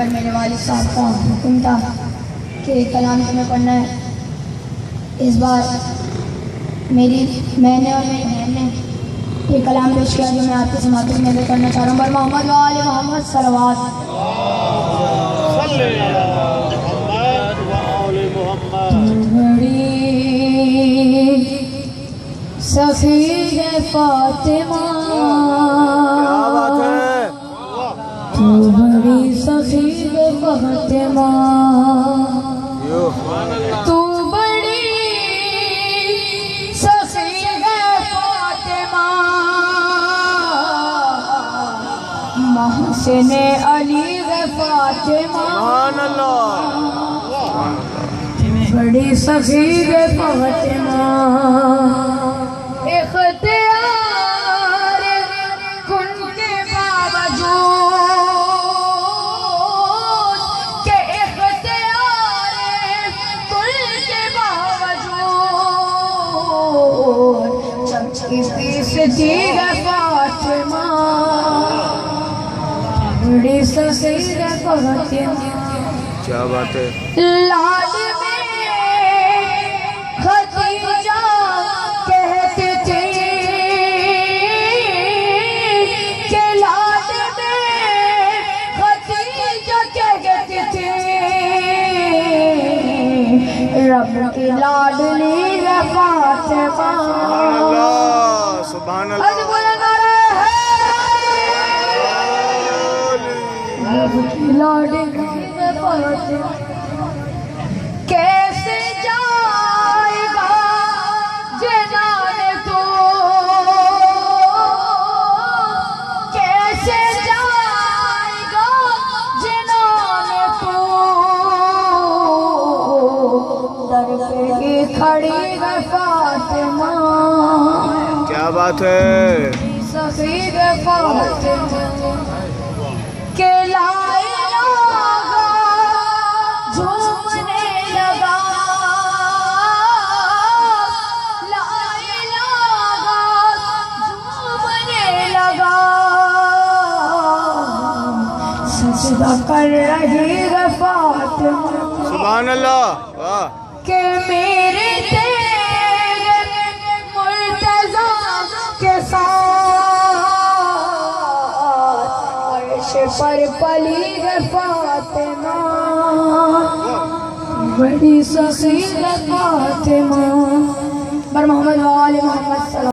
پر میرے والد صاحب کا حکم تھا کہ کلام تمہیں پڑھنا ہے. اس بار میں نے اور میری بہن نے یہ کلام پیش کیا جو میں آپ کے سماعت میں نظر کرنا چاہ رہا ہوں. بر محمد و آل محمد صلوات. بڑی سفید فاطمہ تو بڑی سفید فاطمہ تو بڑی سفید فاطمہ محسن علی فاطمہ بڑی سفید فاطمہ اختیار کن کے باوجود کہ اختیار کن کے باوجود چمکی سفید فاطمہ بڑی سفید فاطمہ. کیا بات ہے. لال میں خدیجہ کہتی تھی کہ لال میں خدیجہ کہتی تھی رب کی لاڈلی فاطمہ. سبحان آج اللہ. بولا نعرہ ہے رب کی لاڈلی فاطمہ. کیسے جائے گا جنان تو کیسے جائے گا جنان تو در پہ ہی کھڑی ہے فاطمہ. کیا بات ہے. سفید فاطمہ کہ لائے جھومنے لگا لائے لگا جھومنے لگا سجدہ کر رہی ہے فاطمہ. سبحان اللہ. واہ. کہ میرے تیرے مرتضیٰ کے ساتھ عرش پر پلی ہے فاطمہ بڑی سفید فاطمہ. بر محمد و آل محمد صلی اللہ